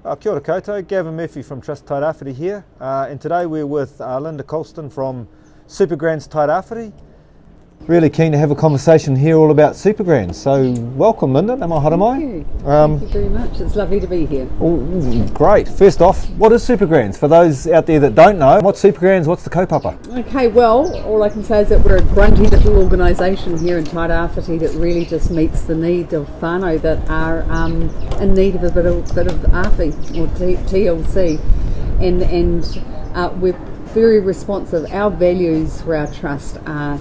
Kia ora koutou, Gavin Murphy from Trust Tairāwhiti here, and today we're with Linda Coulston from SuperGrans Tairāwhiti. Really keen to have a conversation here all about SuperGrans. So welcome, Linda. Am I haramai? Thank you very much. It's lovely to be here. Great. First off, what is SuperGrans? For those out there that don't know, what's SuperGrans? What's the kaupapa? Okay, well, all I can say is that we're a grungy little organisation here in Tairāwhiti that really just meets the need of whānau that are in need of a bit of awhi or TLC, and we're very responsive. Our values for our trust are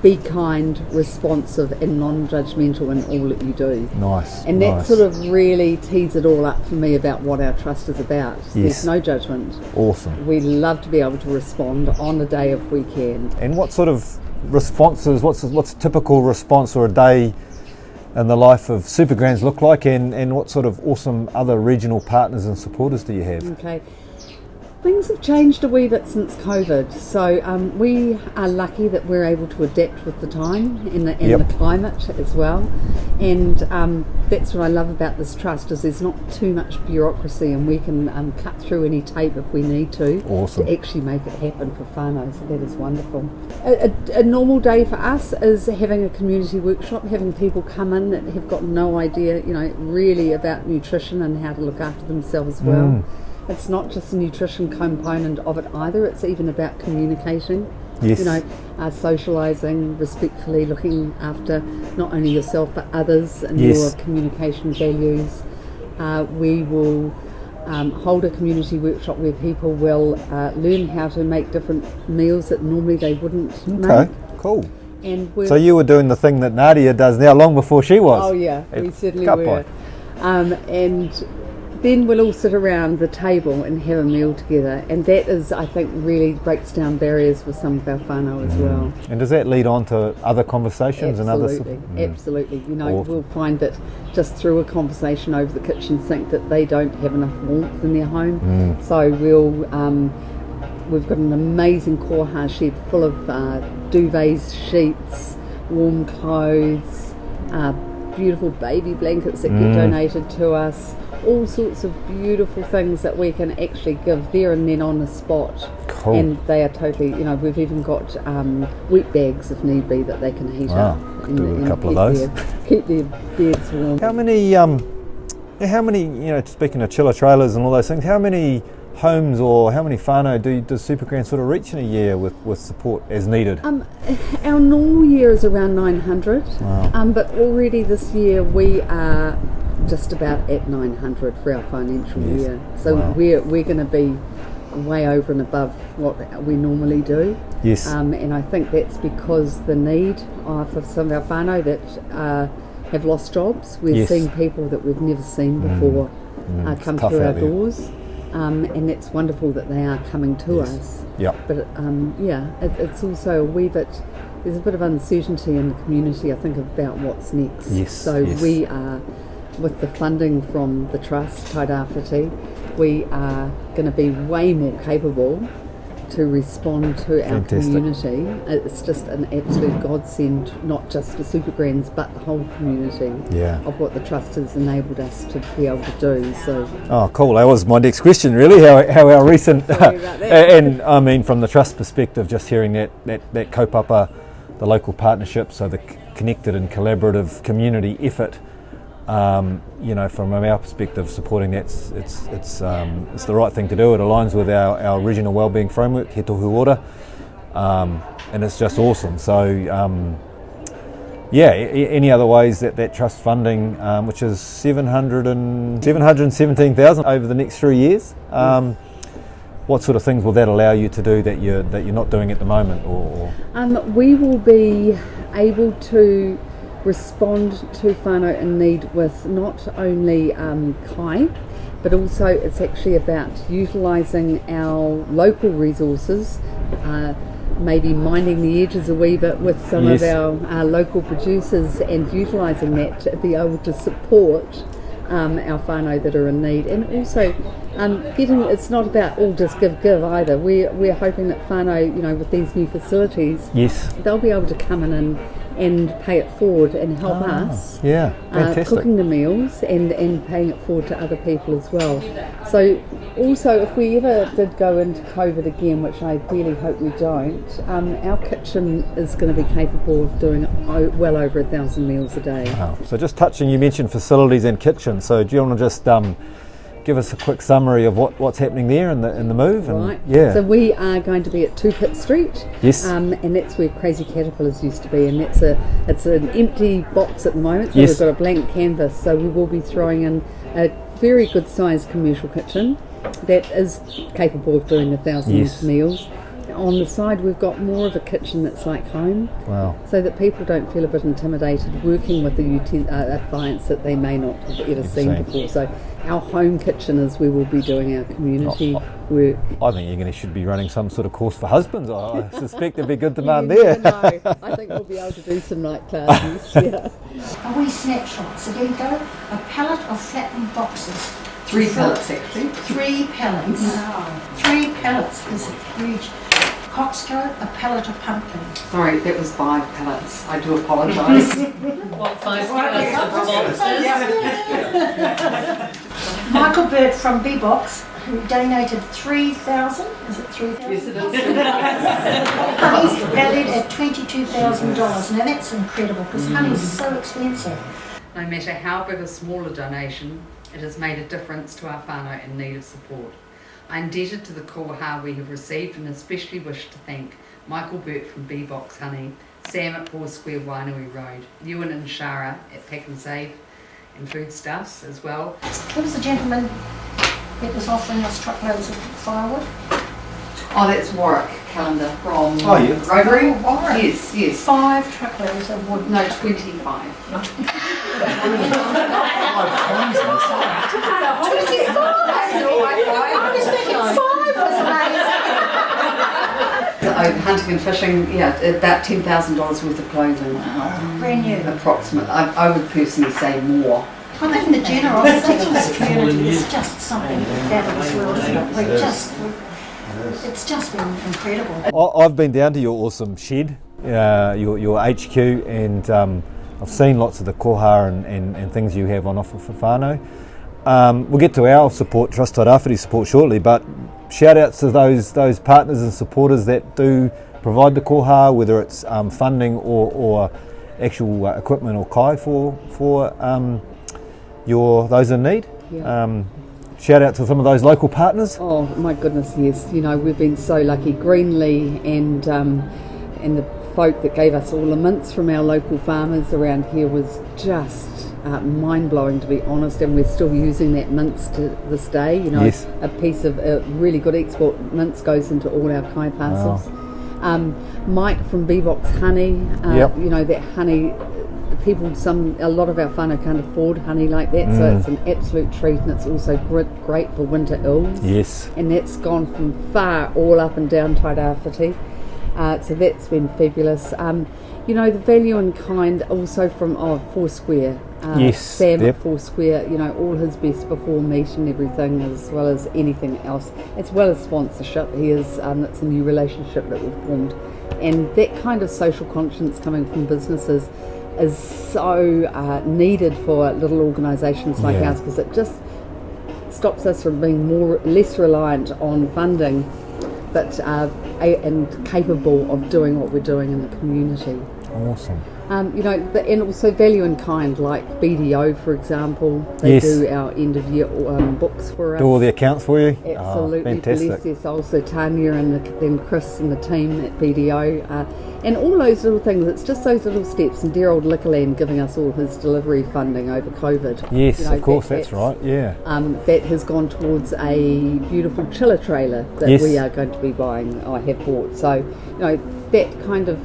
be kind, responsive and non-judgmental in all that you do. Nice. And that sort of really tees it all up for me about what our trust is about. Yes. There's no judgment. Awesome. We love to be able to respond on a day if we can. And what sort of responses, what's a typical response or a day in the life of SuperGrans look like, and what sort of awesome other regional partners and supporters do you have? Okay. Things have changed a wee bit since COVID, so we are lucky that we're able to adapt with the time and the climate as well, and that's what I love about this trust, is there's not too much bureaucracy, and we can cut through any tape if we need to. Awesome. To actually make it happen for whānau, so that is wonderful. A normal day for us is having a community workshop, having people come in that have got no idea, really about nutrition and how to look after themselves well. It's not just the nutrition component of it either, it's even about communicating. Yes. Socialising respectfully, looking after not only yourself but others and yes. your communication values. We will hold a community workshop where people will learn how to make different meals that normally they wouldn't make. Okay, cool. And so you were doing the thing that Nadia does now long before she was. Oh yeah, we certainly were. And then we'll all sit around the table and have a meal together, and that is, I think, really breaks down barriers for some of our whānau as well. And does that lead on to other conversations? Absolutely, and other absolutely. Awesome. We'll find that just through a conversation over the kitchen sink that they don't have enough warmth in their home. So we've got an amazing koha shed full of duvets, sheets, warm clothes, beautiful baby blankets that get donated to us. All sorts of beautiful things that we can actually give there and then on the spot. Cool. And they are totally, we've even got wet bags if need be that they can heat up. Do a couple of those. Keep their beds warm. How many, speaking of chiller trailers and all those things, how many homes or how many whānau does SuperGrans sort of reach in a year with support as needed? Our normal year is around 900, wow. But already this year we are just about at 900 for our financial year. So wow. we're going to be way over and above what we normally do. Yes. And I think that's because the need for some of our whānau that have lost jobs. We're seeing people that we've never seen before come through our doors. And it's wonderful that they are coming to us. Yep. But it's also a wee bit, there's a bit of uncertainty in the community, I think, about what's next. Yes. So we are, with the funding from the Trust, Tairāwhiti, we are going to be way more capable to respond to our community. It's just an absolute godsend, not just for SuperGrans but the whole community of what the Trust has enabled us to be able to do. So. Oh, cool. That was my next question, really. How our recent and I mean, from the Trust perspective, just hearing that kaupapa, the local partnership, so the connected and collaborative community effort. From our perspective, supporting that's it's the right thing to do. It aligns with our regional wellbeing framework, he tohu ora, and it's just awesome. So any other ways that trust funding, which is 717,000 over the next 3 years, what sort of things will that allow you to do that you're not doing at the moment? Or we will be able to respond to whānau in need with not only kai, but also it's actually about utilising our local resources, maybe minding the edges a wee bit with some of our local producers and utilising that to be able to support our whānau that are in need. And also it's not about all just give either. We're hoping that whānau, with these new facilities, they'll be able to come in and pay it forward and help us cooking the meals and paying it forward to other people as well. So also, if we ever did go into COVID again, which I really hope we don't, our kitchen is going to be capable of doing well over 1,000 meals a day. Wow. So just touching, you mentioned facilities and kitchen, so do you want to just give us a quick summary of what's happening there in the move? Right. So we are going to be at 2 Pitt Street. Yes. And that's where Crazy Caterpillars used to be, and it's an empty box at the moment. So we've got a blank canvas. So we will be throwing in a very good sized commercial kitchen that is capable of doing 1,000 meals. On the side, we've got more of a kitchen that's like home. Wow. So that people don't feel a bit intimidated working with a appliance that they may not have ever seen before. So our home kitchen is where we'll be doing our community work. I think you should be running some sort of course for husbands. I suspect there'd be good demand there. No, I think we'll be able to do some night classes. A wee snapshot. So there you go. A pallet of flattened boxes. 3 pallets actually. 3 pallets. Wow. 3 pallets is huge. Coxcoat, a pallet of pumpkin. Sorry, that was 5 pallets. I do apologise. What, 5 pallets of boxes? Michael Bird from B-Box, who donated 3,000, is it 3,000? Yes, it is. Honey's valued at $22,000. Now that's incredible because honey's so expensive. No matter how big or small a donation, it has made a difference to our whānau in need of support. I'm indebted to the koha we have received and especially wish to thank Michael Burt from B-Box Honey, Sam at 4 Square Wainui Road, Ewan and Shara at Pack and Save and Foodstuffs as well. Who was the gentleman that was offering us truckloads of firewood? Oh, that's Warwick Calendar from Rotary? Oh, Warwick. Yes. 5 truckloads of wood. No, 25. 25? Hunting and fishing, about $10,000 worth of clothing. Brand new. Approximate. I would personally say more. I think the generosity of this community is just something fabulous, isn't it? It's just been incredible. I've been down to your awesome shed, your HQ, and I've seen lots of the koha and things you have on offer for whānau. We'll get to our support, Trust Tairāwhiti support shortly, but shout outs to those partners and supporters that do provide the koha, whether it's funding or actual equipment or kai for those in need. Shout out to some of those local partners. Oh my goodness, yes. We've been so lucky. Greenlee and the folk that gave us all the mints from our local farmers around here was just mind-blowing, to be honest, and we're still using that mince to this day. Yes. A piece of really good export mince goes into all our kai parcels. Wow. Mike from B-Box Honey, that honey, a lot of our whānau can't afford honey like that, so it's an absolute treat, and it's also great for winter ills. Yes. And that's gone from far all up and down Tairāwhiti. So that's been fabulous. The value in kind also from 4 Square. Sam at 4 Square, all his best before meat and everything, as well as anything else, as well as sponsorship. It's a new relationship that we've formed. And that kind of social conscience coming from businesses is so needed for little organisations like ours, because it just stops us from being less reliant on funding, but and capable of doing what we're doing in the community. Awesome. And also value in kind, like BDO, for example. They do our end of year books for us. Do all the accounts for you? Absolutely. Fantastic. Yes, also Tanya and then Chris and the team at BDO. And all those little things, it's just those little steps. And dear old Liquorland giving us all his delivery funding over COVID. Yes, of course, that's right, that has gone towards a beautiful chiller trailer that we are going to be buying, I have bought. So, that kind of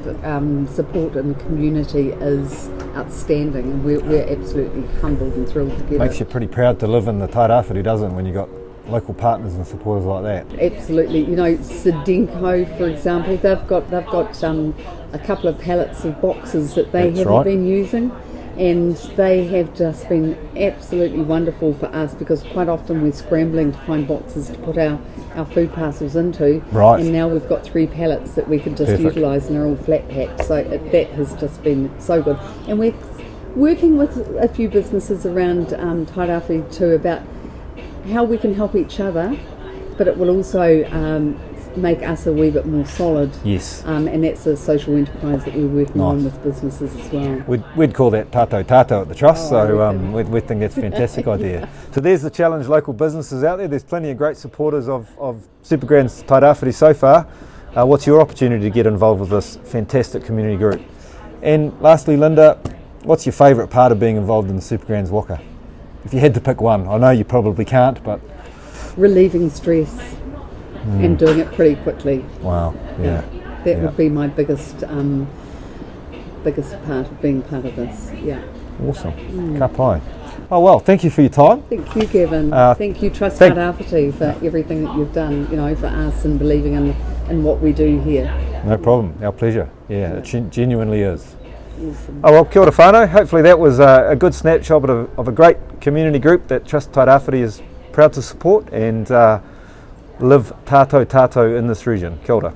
support in the community is outstanding, and we're absolutely humbled and thrilled to get Makes you pretty proud to live in the Tairāwhiti, doesn't it, when you've got local partners and supporters like that? Absolutely. Sedenco, for example, they've got a couple of pallets of boxes that they haven't been using, and they have just been absolutely wonderful for us, because quite often we're scrambling to find boxes to put our our food parcels into. Right. And now we've got 3 pallets that we can just Perfect. utilise, and they're all flat packed. So that has just been so good. And we're working with a few businesses around Tairāwhiti too about how we can help each other, but it will also make us a wee bit more solid. Yes. And that's a social enterprise that we're working on Nice. with businesses as well. We'd call that tātou at the Trust, Oh, I so reckon. we think that's a fantastic idea. So there's the challenge, local businesses out there. There's plenty of great supporters of SuperGrans Tairāwhiti so far. What's your opportunity to get involved with this fantastic community group? And lastly, Linda, what's your favourite part of being involved in the SuperGrans Waka? If you had to pick one, I know you probably can't, but Relieving stress and doing it pretty quickly. wow, yeah. That Yeah. would be my biggest part of being part of this. Yeah. Awesome. Ka pai. Oh well, thank you for your time. Thank you, Gavin. Thank you, Trust thank- Tairāwhiti, for everything that you've done, for us and believing in what we do here. No problem, our pleasure. Yeah, it genuinely is. Awesome. Oh well, kia ora whānau. Hopefully that was a good snapshot of a great community group that Trust Tairāwhiti is proud to support and live tātou in this region. Kia ora.